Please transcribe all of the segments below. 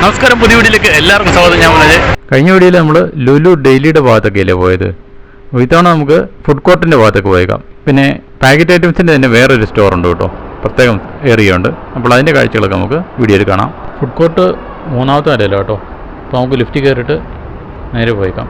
നമസ്കാരം, പുതിയ വീഡിയോയിലേക്ക് എല്ലാവർക്കും സ്വാഗതം. ഞാൻ മനോജ്. കഴിഞ്ഞ വീഡിയോയിൽ നമ്മൾ ലുലു ഡെയിലിയുടെ ഭാഗത്തൊക്കെയല്ലേ പോയത്. ഇത്തവണ നമുക്ക് ഫുഡ് കോർട്ടിൻ്റെ ഭാഗത്തൊക്കെ പോയേക്കാം. പിന്നെ പാക്കറ്റ് ഐറ്റംസിൻ്റെ തന്നെ വേറൊരു സ്റ്റോർ ഉണ്ട് കേട്ടോ, പ്രത്യേകം ഏരിയ ഉണ്ട്. അപ്പോൾ അതിൻ്റെ കാഴ്ചകളൊക്കെ നമുക്ക് വീഡിയോയിൽ കാണാം. ഫുഡ് കോർട്ട് മൂന്നാമത്തെ നിലയില്ല കേട്ടോ. അപ്പോൾ നമുക്ക് ലിഫ്റ്റ് കയറിയിട്ട് നേരെ പോയേക്കാം.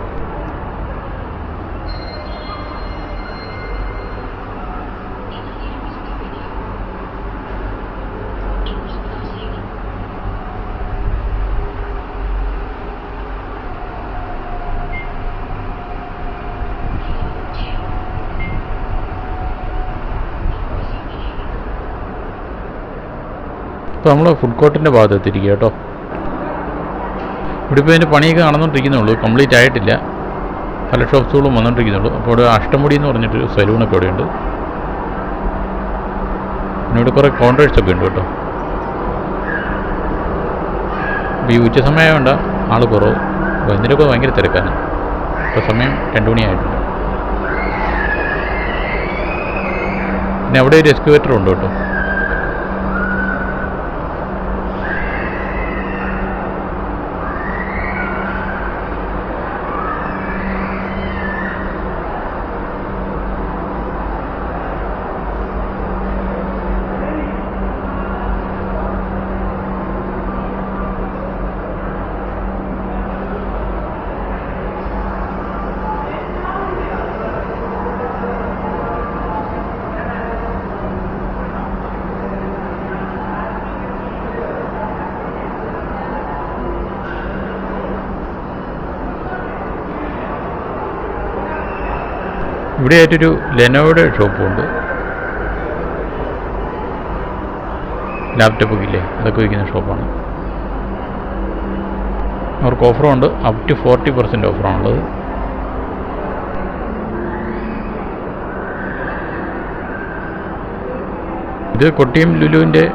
ഇപ്പോൾ നമ്മൾ ഫുഡ് കോർട്ടിൻ്റെ ഭാഗത്ത് എത്തിയിരിക്കുക കേട്ടോ. ഇവിടെ ഇപ്പോൾ അതിൻ്റെ പണിയൊക്കെ നടന്നുകൊണ്ടിരിക്കുന്നുള്ളൂ, കംപ്ലീറ്റ് ആയിട്ടില്ല. പല ഷോപ്സുകളും വന്നുകൊണ്ടിരിക്കുന്നുള്ളൂ. അപ്പോൾ ഇവിടെ അഷ്ടമുടി എന്ന് പറഞ്ഞിട്ടൊരു സലൂണൊക്കെ ഇവിടെയുണ്ട്. പിന്നെ ഇവിടെ കുറേ കൗണ്ടേഴ്സൊക്കെ ഉണ്ട് കേട്ടോ. ഇപ്പോൾ ഈ ഉച്ച സമയമുണ്ട് ആൾ കുറവ്. അപ്പോൾ ഇതിൻ്റെയൊക്കെ ഭയങ്കര തിരക്കാണ്. ഇപ്പോൾ സമയം 2 മണിയായിട്ടുണ്ട്. പിന്നെ അവിടെ ഒരു എക്സ്കവേറ്റർ ഉണ്ട് കേട്ടോ. ഇവിടെ ആയിട്ടൊരു ലെനോയുടെ ഷോപ്പുണ്ട്. ലാപ്ടോപ്പൊക്കെ ഇല്ലേ, അതൊക്കെ വയ്ക്കുന്ന ഷോപ്പാണ്. അവർക്ക് ഓഫറുണ്ട്, അപ് ടു 40% ഓഫറാണുള്ളത്. ഇത് കൊട്ടിയം ലുലുവിൻ്റെ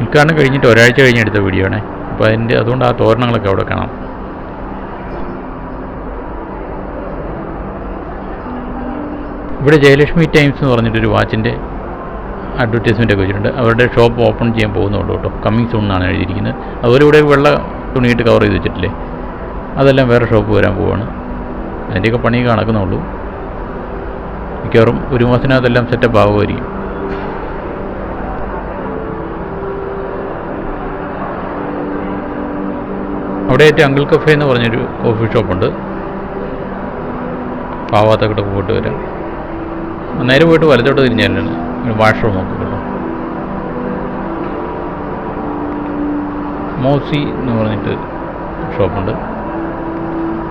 ഉദ്ഘാടനം കഴിഞ്ഞിട്ട് ഒരാഴ്ച കഴിഞ്ഞെടുത്ത വീഡിയോ ആണ്. അപ്പോൾ അതുകൊണ്ട് ആ തോരണങ്ങളൊക്കെ അവിടെ കാണാം. ഇവിടെ ജയലക്ഷ്മി ടൈംസ് എന്ന് പറഞ്ഞിട്ടൊരു വാച്ചിൻ്റെ അഡ്വർടൈസ്മെൻ്റ് ഒക്കെ വെച്ചിട്ടുണ്ട്. അവരുടെ ഷോപ്പ് ഓപ്പൺ ചെയ്യാൻ പോകുന്നുണ്ട് കേട്ടോ. കമ്മിങ് സൂൺ എന്നാണ് എഴുതിയിരിക്കുന്നത്. അതുപോലെ ഇവിടെ വെള്ള തുണിയിട്ട് കവർ ചെയ്ത് വെച്ചിട്ടില്ലേ, അതെല്ലാം വേറെ ഷോപ്പ് വരാൻ പോവുകയാണ്. അതിൻ്റെയൊക്കെ പണി നടക്കുന്നുള്ളൂ. മിക്കവാറും 1 മാസത്തിനകത്തെല്ലാം സെറ്റപ്പ് ആകുമായിരിക്കും. അവിടെ ആയിട്ട് അങ്കിൾ കഫേ എന്ന് പറഞ്ഞൊരു കോഫി ഷോപ്പുണ്ട്. പാവാത്തൊക്കെ പോയിട്ട് വരാം. നേരെ പോയിട്ട് വലത്തോട്ട് തിരിഞ്ഞാലാണ് ഒരു വാഷ്റൂം ഒക്കെ ഉള്ളൂ. മോസി എന്ന് പറഞ്ഞിട്ട് ഷോപ്പുണ്ട്.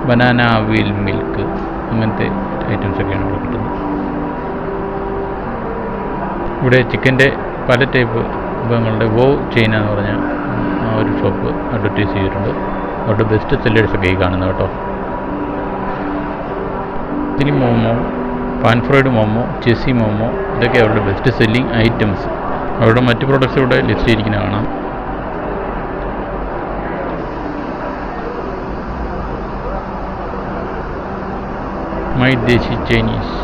ബനാന, വീൽ മിൽക്ക്, അങ്ങനത്തെ ഐറ്റംസൊക്കെയാണ് ഇവിടെ കിട്ടുന്നത്. ഇവിടെ ചിക്കൻ്റെ പല ടൈപ്പ് വിഭവങ്ങളുടെ വോ ചൈന എന്ന് പറഞ്ഞ ആ ഒരു ഷോപ്പ് അഡ്വർടൈസ് ചെയ്തിട്ടുണ്ട്. അവരുടെ ബെസ്റ്റ് സെല്ലേഴ്സൊക്കെ ഈ കാണുന്നത് കേട്ടോ. ഇതിന് മോമോ, പാൻ ഫ്രൈഡ് മോമോ, ചെസ്സി മോമോ, ഇതൊക്കെ അവരുടെ ബെസ്റ്റ് സെല്ലിംഗ് ഐറ്റംസ്. അവരുടെ മറ്റ് പ്രോഡക്റ്റ്സ് ഇവിടെ ലിസ്റ്റ് ചെയ്തിരിക്കുന്നത് കാണാം. My desi Chinese.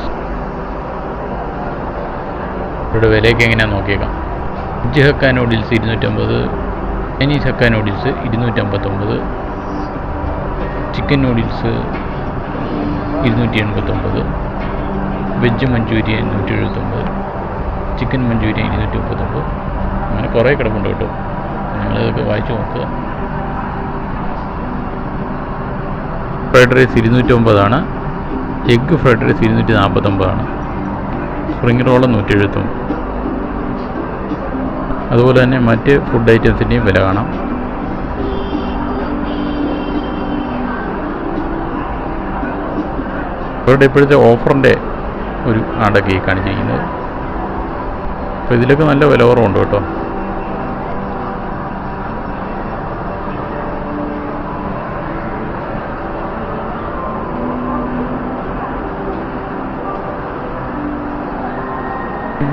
ഇവിടെ വിലയൊക്കെ എങ്ങനെയാണെന്ന് നോക്കിയേക്കാം. Veg hakka noodles 250, Chinese hakka noodles 259, chicken noodles 289, veg Manchurian 179, chicken Manchurian 239. അങ്ങനെ കുറേ കിടപ്പുണ്ട് കേട്ടോ. നിങ്ങളിതൊക്കെ വായിച്ചു നോക്കുക. Fried rice 209, egg fried rice 249, spring roll 179. അതുപോലെ തന്നെ മറ്റ് ഫുഡ് ഐറ്റംസിൻ്റെയും വില കാണാം. അവരുടെ ഇപ്പോഴത്തെ ഓഫറിൻ്റെ ഒരു ആടൊക്കെ ഈ കാണിച്ചിരിക്കുന്നത്. അപ്പോൾ ഇതിലൊക്കെ നല്ല വില കുറവുണ്ട് കേട്ടോ.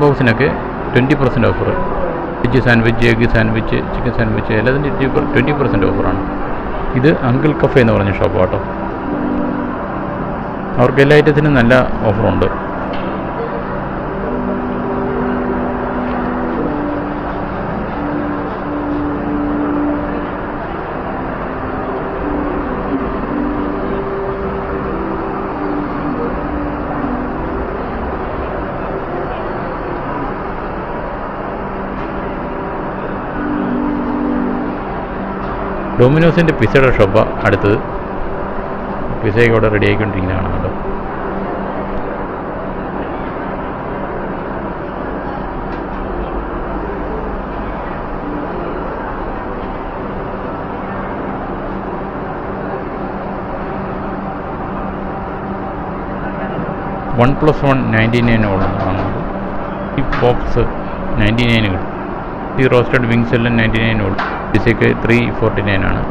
ബോക്സിനൊക്കെ 20% offer. Veg sandwich, egg sandwich, chicken sandwich എല്ലാത്തിൻ്റെ 20% ഓഫറാണ്. ഇത് അങ്കിൾ കഫേ എന്ന് പറഞ്ഞ ഷോപ്പ് കേട്ടോ. അവർക്ക് എല്ലാ ഐറ്റത്തിനും നല്ല ഓഫറുണ്ട്. ഡൊമിനോസിൻ്റെ പിസയുടെ ഷോപ്പാണ് അടുത്തത്. പിസയൊക്കെ അവിടെ റെഡി ആയിക്കൊണ്ടിരിക്കുന്നതാണ് കേട്ടോ. OnePlus1 99 ഉള്ളതാണ്. ഈ പോപ്സ് 99 കിട്ടും. ഈ റോസ്റ്റഡ് വിങ്സ് എല്ലാം 99 ഉള്ളു. പിസയ്ക്ക് 349 ആണ്.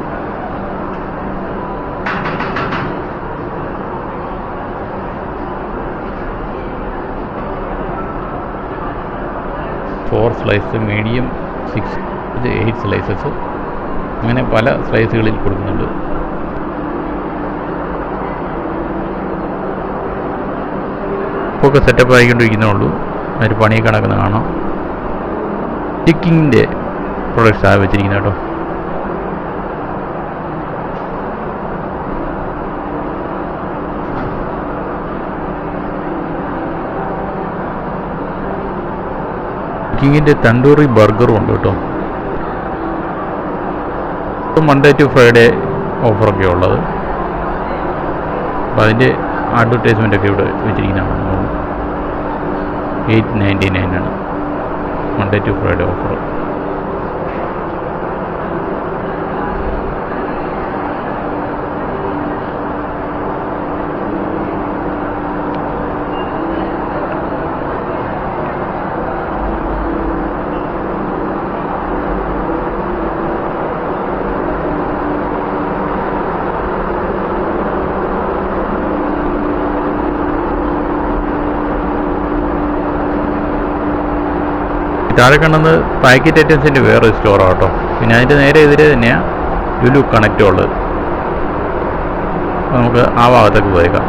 ഫോർ സ്ലൈസ്, മീഡിയം 6, 8 സ്ലൈസസ്, അങ്ങനെ പല സ്ലൈസുകളിൽ കൊടുക്കുന്നുണ്ട്. ഇപ്പോൾ സെറ്റപ്പ് ആയിക്കൊണ്ടിരിക്കുന്നേ ഉള്ളൂ. അതിന് പണിയൊക്കെ നടക്കുന്ന കാണാം. സ്റ്റിക്കിങ്ങിൻ്റെ പ്രൊഡക്ട്സാണ് വെച്ചിരിക്കുന്നത് കേട്ടോ. സ്റ്റിക്കിങ്ങിൻ്റെ തണ്ടൂറി ബർഗറും ഉണ്ട് കേട്ടോ. മൺഡേ ടു ഫ്രൈഡേ ഓഫറൊക്കെ ഉള്ളത്. അപ്പോൾ അതിൻ്റെ അഡ്വർടൈസ്മെൻ്റൊക്കെ ഇവിടെ വെച്ചിരിക്കുന്നതാണ്. 899 ആണ് മൺഡേ ടു ഫ്രൈഡേ ഓഫർ. താഴെ കാണുന്നത് പാക്കറ്റ് ഐറ്റംസിൻ്റെ വേറൊരു സ്റ്റോറാണ് കേട്ടോ. പിന്നെ അതിൻ്റെ നേരെ എതിരെ തന്നെയാണ് ലുലു കണക്റ്റ് ഉള്ളത്. നമുക്ക് ആ ഭാഗത്തേക്ക് പോയേക്കാം.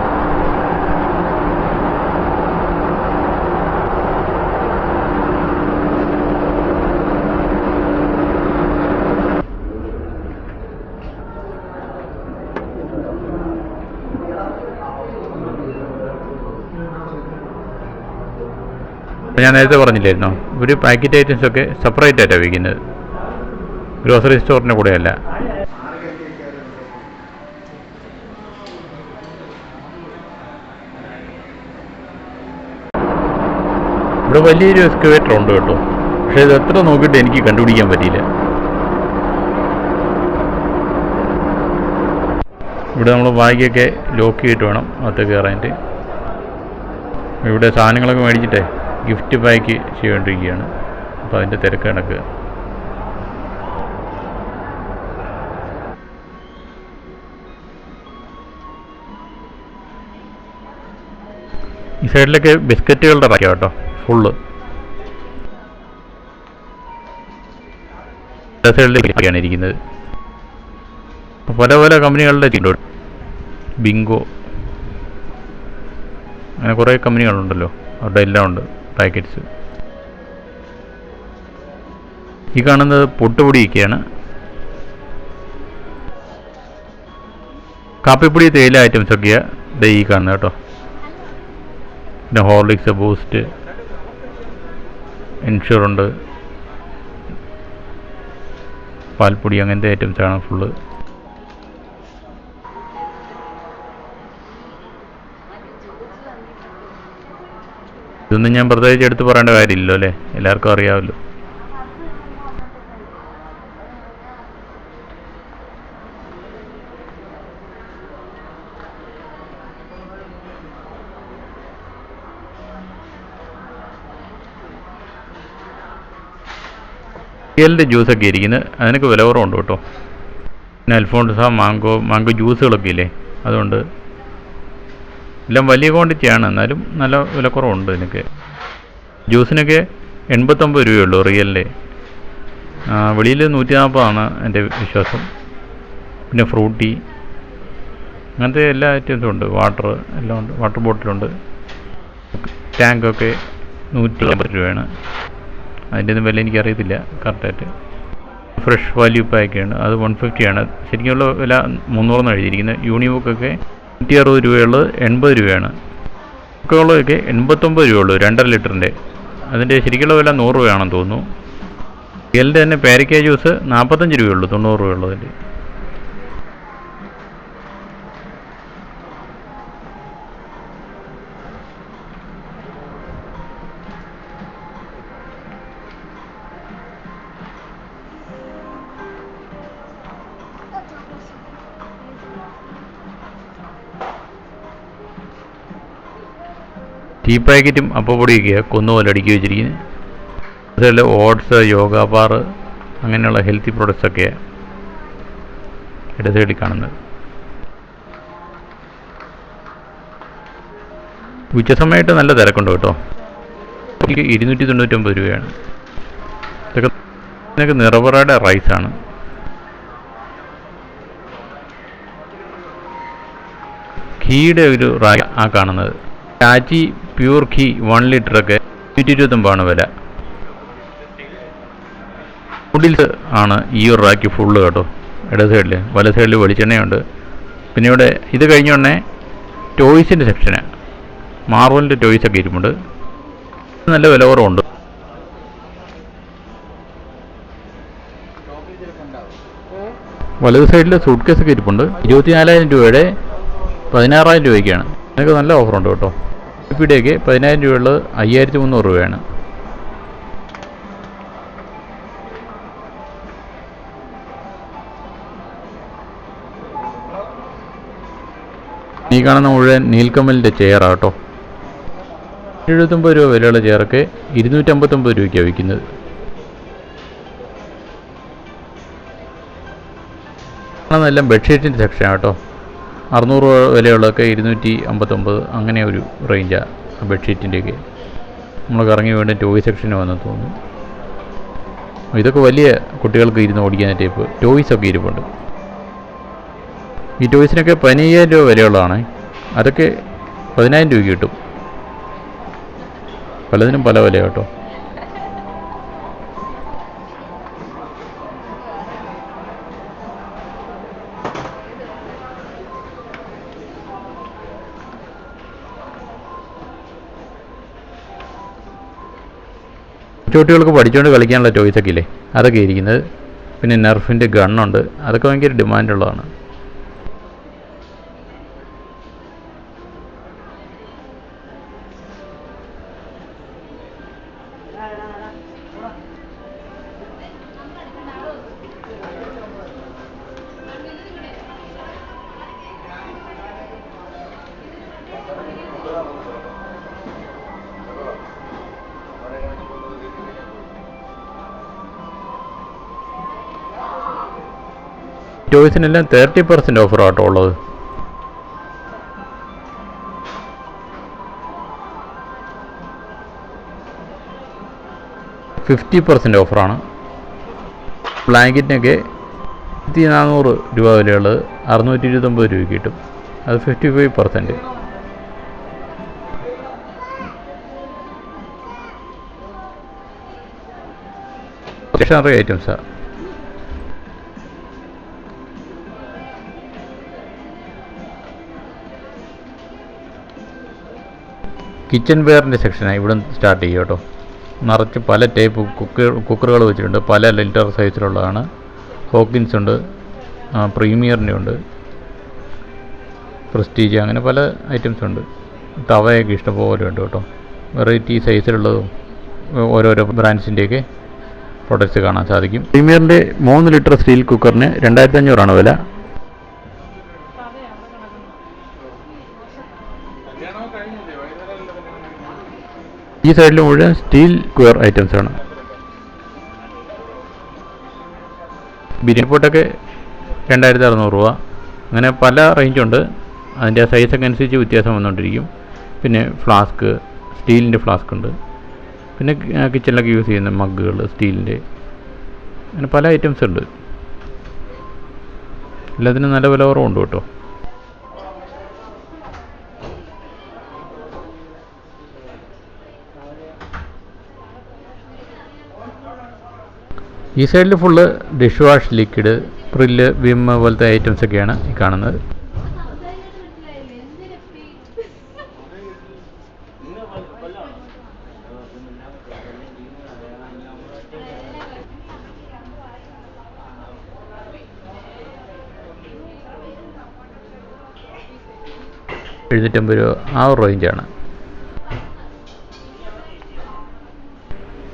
ഞാൻ നേരത്തെ പറഞ്ഞില്ലായിരുന്നോ, ഒരു പാക്കറ്റ് ഐറ്റംസൊക്കെ സെപ്പറേറ്റ് ആയിട്ടാണ് വിൽക്കുന്നത്, ഗ്രോസറി സ്റ്റോറിൻ്റെ കൂടെയല്ല. ഇവിടെ വലിയൊരു എക്സ്കവേറ്റർ ഉണ്ട് കേട്ടോ. പക്ഷേ ഇത് എത്ര നോക്കിയിട്ട് എനിക്ക് കണ്ടുപിടിക്കാൻ പറ്റിയില്ല. ഇവിടെ നമ്മൾ ബാഗൊക്കെ ലോക്ക് ചെയ്തിട്ട് വേണം അകത്ത് കയറാനായിട്ട്. ഇവിടെ സാധനങ്ങളൊക്കെ മേടിച്ചിട്ടേ ഗിഫ്റ്റ് പാക്ക് ചെയ്തുകൊണ്ടിരിക്കുകയാണ്. അപ്പോൾ അതിൻ്റെ തിരക്ക് കണക്ക്. ഈ സൈഡിലൊക്കെ ബിസ്ക്കറ്റുകളുടെ പാക്ക് കേട്ടോ, ഫുള്ള്. സൈഡിലേക്കാണ് ഇരിക്കുന്നത്. പല പല കമ്പനികളുടെ ബിങ്കോ, അങ്ങനെ കുറേ കമ്പനികളുണ്ടല്ലോ, അവിടെ എല്ലാം ഉണ്ട് പാക്കറ്റ്സ്. ഈ കാണുന്നത് പൊട്ടുപൊടിയൊക്കെയാണ്. കാപ്പിപ്പൊടി, തേയില ഐറ്റംസൊക്കെയാണ് ഇത് ഈ കാണുന്നത് കേട്ടോ. പിന്നെ ഹോർലിക്സ്, ബൂസ്റ്റ്, ഇൻഷുറുണ്ട്, പാൽപ്പൊടി, അങ്ങനത്തെ ഐറ്റംസാണ് ഫുള്ള്. ഇതൊന്നും ഞാൻ പ്രത്യേകിച്ച് എടുത്ത് പറയേണ്ട കാര്യമില്ലല്ലോ അല്ലേ, എല്ലാവർക്കും അറിയാമല്ലോ. റിയലിൻ്റെ ജ്യൂസൊക്കെ ഇരിക്കുന്നത്, അതിനൊക്കെ വില കുറവുണ്ട് കേട്ടോ. പിന്നെ അൽഫോൺസ, മാംഗോ ജ്യൂസുകളൊക്കെ ഇല്ലേ, അതുകൊണ്ട് എല്ലാം വലിയ ക്വാണ്ടിറ്റിയാണ്, എന്നാലും നല്ല വിലക്കുറവുണ്ട് ഇതിനൊക്കെ. ജ്യൂസിനൊക്കെ 89 രൂപയുള്ളൂ റിയലിൻ്റെ. വെളിയിൽ 140 എൻ്റെ വിശ്വാസം. പിന്നെ ഫ്രൂട്ടി, അങ്ങനത്തെ എല്ലാ ഐറ്റംസും ഉണ്ട്. വാട്ടർ എല്ലാം ഉണ്ട്, വാട്ടർ ബോട്ടിലുണ്ട്. ടാങ്കൊക്കെ 150 രൂപയാണ്. അതിൻ്റെ ഒന്നും വില എനിക്കറിയത്തില്ല കറക്റ്റായിട്ട്. ഫ്രഷ് വാല്യൂ പാക്കാണ്, അത് 150 ആണ്. ശരിക്കുള്ള വില 300 എഴുതിയിരിക്കുന്നത്. യൂണിബുക്കൊക്കെ 160 രൂപയുള്ളത് 80 രൂപയാണ്. ബുക്കുകളൊക്കെ 89 രൂപയുള്ളൂ 2.5 ലിറ്ററിൻ്റെ. അതിൻ്റെ ശരിക്കുള്ള വില 100 രൂപയാണെന്ന് തോന്നുന്നു. റിയലിൻ്റെ തന്നെ പേരയ്ക്ക ജ്യൂസ് 45 രൂപയുള്ളൂ 90 രൂപയുള്ളതിൻ്റെ. ടീ പാക്കറ്റും അപ്പപ്പൊടിയൊക്കെയാണ് കുന്നുപോലെ അടുക്കി വെച്ചിരിക്കുന്നത്. അതുപോലെ ഓട്സ്, യോഗ ബാർ അങ്ങനെയുള്ള ഹെൽത്തി പ്രോഡക്റ്റ്സൊക്കെയാണ് ഇടത് സൈഡിൽ കാണുന്നത്. ഉച്ച സമയത്ത് നല്ല തിരക്കുണ്ട് കേട്ടോ. എനിക്ക് 299 രൂപയാണ്. ഇതൊക്കെ നിറവറയുടെ റൈസാണ്. ഘീയുടെ ഒരു റാഗ് ആ കാണുന്നത്. രാജി പ്യൂർ ഘീ 1 ലിറ്ററൊക്കെ 129 വില. നൂഡിൽസ് ആണ് ഈ ഒരു റാക്ക് ഫുള്ള് കേട്ടോ. ഇടത് സൈഡിൽ, വല സൈഡിൽ വെളിച്ചെണ്ണയുണ്ട്. പിന്നെ ഇവിടെ ഇത് കഴിഞ്ഞ ഉടനെ ടോയ്സിൻ്റെ സെക്ഷനാണ്. മാർവലിൻ്റെ ടോയ്സൊക്കെ ഇരിപ്പുണ്ട്. നല്ല വില കുറവുണ്ട്. വലത് സൈഡിൽ സൂട്ട് കേസൊക്കെ ഇരിപ്പുണ്ട്. 24,000 രൂപയുടെ 16,000 രൂപയ്ക്കാണ്. അതിനൊക്കെ നല്ല ഓഫറുണ്ട് കേട്ടോ. ഇവിടെയൊക്കെ 10,000 രൂപയുള്ളത് 5,300 രൂപയാണ്. ഈ കാണുന്ന മുഴുവൻ നീൽക്കമലിൻ്റെ ചെയറാണ് കേട്ടോ. 79 രൂപ വിലയുള്ള ചെയറൊക്കെ 259 രൂപയ്ക്കാണ് വിൽക്കുന്നത്. എല്ലാം ബെഡ്ഷീറ്റിൻ്റെ സെക്ഷനാണ് കേട്ടോ. 600 രൂപ വിലയുള്ളതൊക്കെ 259 അങ്ങനെ ഒരു റേഞ്ചാണ് ബെഡ്ഷീറ്റിൻ്റെയൊക്കെ. നമ്മൾ കറങ്ങി വേണ്ട ടോയ് സെക്ഷന് വന്ന് തോന്നുന്നു. ഇതൊക്കെ വലിയ കുട്ടികൾക്ക് ഇരുന്ന് ഓടിക്കുന്ന ടൈപ്പ് ടോയ്സൊക്കെ ഇരിപ്പുണ്ട്. ഈ ടോയ്സിനൊക്കെ 15,000 രൂപ വിലയുള്ളതാണ്. അതൊക്കെ 10,000 രൂപയ്ക്ക് കിട്ടും. പലതിനും പല വില കേട്ടോ. കുട്ടികൾക്ക് പഠിച്ചുകൊണ്ട് കളിക്കാനുള്ള ടോയ്സൊക്കെ ഇല്ലേ, അതൊക്കെ ഇരിക്കുന്നത്. പിന്നെ നെർഫിൻ്റെ ഗണ്ണുണ്ട്. അതൊക്കെ ഭയങ്കര ഡിമാൻഡുള്ളതാണ്. ടോയ്സിനെല്ലാം 30% ഓഫറാട്ടോ ഉള്ളത്. %50 ഓഫറാണ്. ബ്ലാങ്കറ്റിനൊക്കെ 1400 രൂപ വിലയുള്ളത് 629 രൂപയ്ക്ക് കിട്ടും. അത് 55%. സ്റ്റേഷനറി ഐറ്റംസാണ്. കിച്ചൺ വെയറിൻ്റെ സെക്ഷനാണ് ഇവിടെ സ്റ്റാർട്ട് ചെയ്യുക കേട്ടോ. നിറച്ച് പല ടൈപ്പ് കുക്കറുകൾ വെച്ചിട്ടുണ്ട്. പല ലിറ്റർ സൈസിലുള്ളതാണ്. ഹോക്കിൻസ് ഉണ്ട്, പ്രീമിയറിൻ്റെ ഉണ്ട്, പ്രസ്റ്റീജ്, അങ്ങനെ പല ഐറ്റംസ് ഉണ്ട്. തവയൊക്കെ ഇഷ്ടംപോലെ ഉണ്ട് കേട്ടോ. വെറൈറ്റി സൈസിലുള്ളതും ഓരോരോ ബ്രാൻഡ്സിൻ്റെയൊക്കെ പ്രൊഡക്ട്സ് കാണാൻ സാധിക്കും. പ്രീമിയറിൻ്റെ 3 ലിറ്റർ സ്റ്റീൽ കുക്കറിന് 2,500 വില. ഈ സൈഡിൽ മുഴുവൻ സ്റ്റീൽ കുക്കർ ഐറ്റംസ് ആണ്. ബിരിയാണി പോട്ടൊക്കെ 2,600 രൂപ. അങ്ങനെ പല റേഞ്ചുണ്ട്. അതിൻ്റെ സൈസൊക്കെ അനുസരിച്ച് വ്യത്യാസം വന്നുകൊണ്ടിരിക്കും. പിന്നെ ഫ്ലാസ്ക്, സ്റ്റീലിൻ്റെ ഫ്ലാസ്ക് ഉണ്ട്. പിന്നെ കിച്ചണിലൊക്കെ യൂസ് ചെയ്യുന്ന മഗ്ഗുകൾ സ്റ്റീലിൻ്റെ, അങ്ങനെ പല ഐറ്റംസ് ഉണ്ട്. എല്ലാത്തിനും നല്ല വില കുറവുണ്ട് കേട്ടോ. ഈ സൈഡിൽ full dish wash liquid, frill, Vim പോലത്തെ ഐറ്റംസൊക്കെയാണ് ഈ കാണുന്നത്. $750 രൂപ ആ ഒരു റേഞ്ചാണ്.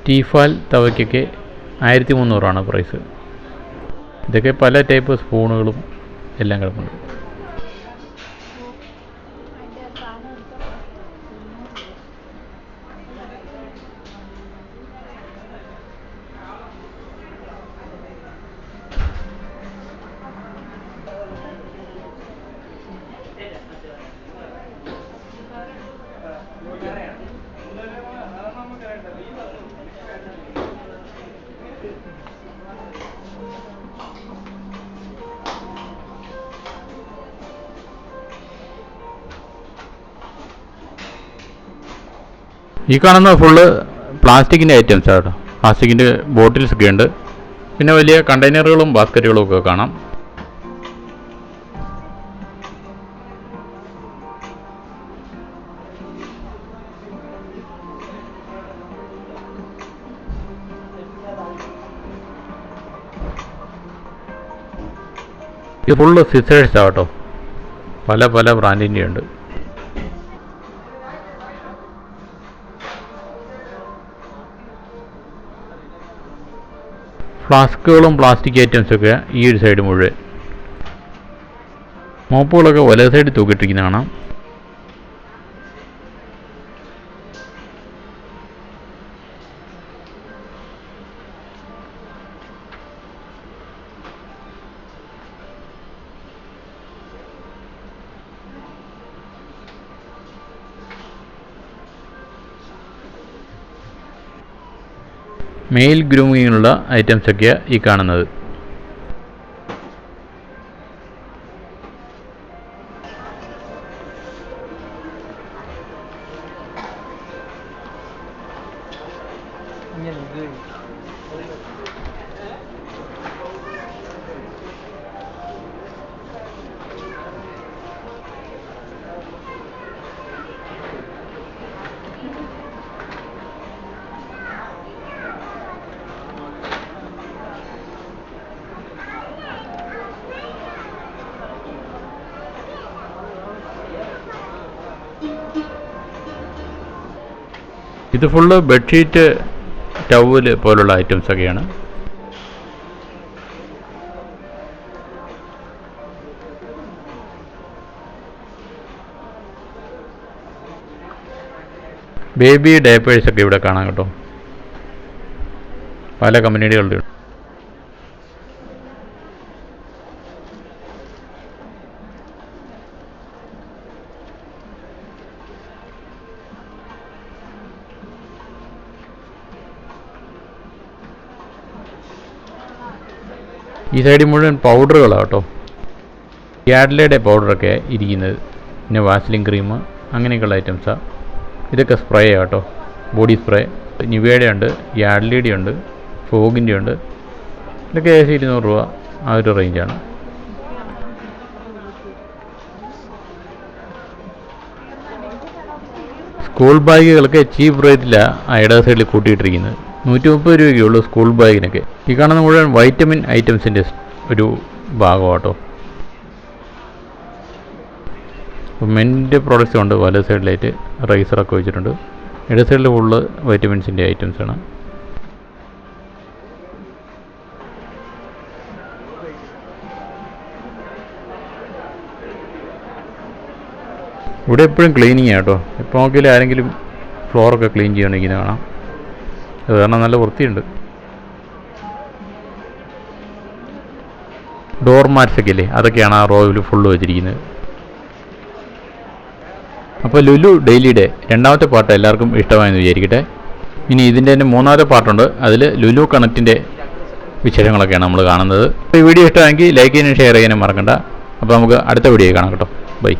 ടീഫാൽ തവയ്ക്കൊക്കെ 1,300 പ്രൈസ്. ഇതൊക്കെ പല ടൈപ്പ് സ്പൂണുകളും എല്ലാം കിടപ്പുണ്ട്. ഈ കാണുന്ന ഫുള്ള് പ്ലാസ്റ്റിക്കിൻ്റെ ഐറ്റംസ് ആണ് കേട്ടോ. പ്ലാസ്റ്റിക്കിൻ്റെ ബോട്ടിൽസ് ഒക്കെ ഉണ്ട്. പിന്നെ വലിയ കണ്ടെയ്നറുകളും ബാസ്ക്കറ്റുകളും ഒക്കെ കാണാം. ഇത് ഫുള്ള് സിസേഴ്സ് ആട്ടോ, പല പല ബ്രാൻഡിൻ്റെ ഉണ്ട്. ഫ്ലാസ്കുകളും പ്ലാസ്റ്റിക് ഐറ്റംസൊക്കെ ഈ ഒരു സൈഡ് മുഴുവൻ. മോപ്പുകളൊക്കെ വല സൈഡ് തൂക്കിയിട്ടിരിക്കുന്ന കാണാം. മെയിൽ ഗ്രൂമിങ്ങിനുള്ള ഐറ്റംസൊക്കെയാണ് ഈ കാണുന്നത്. ഇത് ഫുള്ള് ബെഡ്ഷീറ്റ്, ടവല് പോലുള്ള ഐറ്റംസൊക്കെയാണ്. ബേബി ഡയപ്പേഴ്സൊക്കെ ഇവിടെ കാണാം കേട്ടോ, പല കമ്പനികളുടെ. ഈ സൈഡിൽ മുഴുവൻ പൗഡറുകളാണ് കേട്ടോ, യാഡ്ലയുടെ പൗഡറൊക്കെ ഇരിക്കുന്നത്. പിന്നെ വാസ്ലിൻ ക്രീം, അങ്ങനെയൊക്കെയുള്ള ഐറ്റംസാണ്. ഇതൊക്കെ സ്പ്രേ കേട്ടോ, ബോഡി സ്പ്രേ. നിവേയുടെ ഉണ്ട്, യാഡ്ലിയുടെ ഉണ്ട്, ഫോഗിൻ്റെ ഉണ്ട്. ഇതൊക്കെ ഏകദേശം 200 രൂപ ആ ഒരു റേഞ്ചാണ്. സ്കൂൾ ബാഗുകളൊക്കെ ചീപ്പ് റേറ്റിലാണ് ആ ഇട സൈഡിൽ കൂട്ടിയിട്ടിരിക്കുന്നത്. 130 രൂപയ്ക്കുള്ളൂ സ്കൂൾ ബാഗിനൊക്കെ. ഈ കാണുന്ന മുഴുവൻ വൈറ്റമിൻ ഐറ്റംസിൻ്റെ ഒരു ഭാഗമാട്ടോ. മെൻ്റെ പ്രോഡക്റ്റ്സ് ഉണ്ട്. വല സൈഡിലായിട്ട് റൈസറൊക്കെ വെച്ചിട്ടുണ്ട്. ഇട സൈഡിൽ ഫുള്ള് വൈറ്റമിൻസിൻ്റെ ഐറ്റംസാണ്. ഇവിടെ എപ്പോഴും ക്ലീനിങ് കേട്ടോ. ഇപ്പോൾ നോക്കിയാൽ ആരെങ്കിലും ഫ്ലോറൊക്കെ ക്ലീൻ ചെയ്യണമെങ്കിൽ കാണാം. അത് കാരണം നല്ല വൃത്തിയുണ്ട്. ഡോർ മാറ്റ്സൊക്കെ ഇല്ലേ, അതൊക്കെയാണ് ആ റോയിൽ ഫുള്ള് വെച്ചിരിക്കുന്നത്. അപ്പോൾ ലുലു ഡെയിലിയുടെ 2ാമത്തെ പാർട്ട് എല്ലാവർക്കും ഇഷ്ടമായെന്ന് വിചാരിക്കട്ടെ. ഇനി ഇതിൻ്റെ തന്നെ 3ാമത്തെ പാർട്ടുണ്ട്. അതിൽ ലുലു കണക്റ്റിൻ്റെ വിശേഷങ്ങളൊക്കെയാണ് നമ്മൾ കാണുന്നത്. ഈ വീഡിയോ ഇഷ്ടമായെങ്കിൽ ലൈക്ക് ചെയ്യാനും ഷെയർ ചെയ്യാനും മറക്കണ്ട. അപ്പോൾ നമുക്ക് അടുത്ത വീഡിയോ കാണാം കേട്ടോ. ബൈ.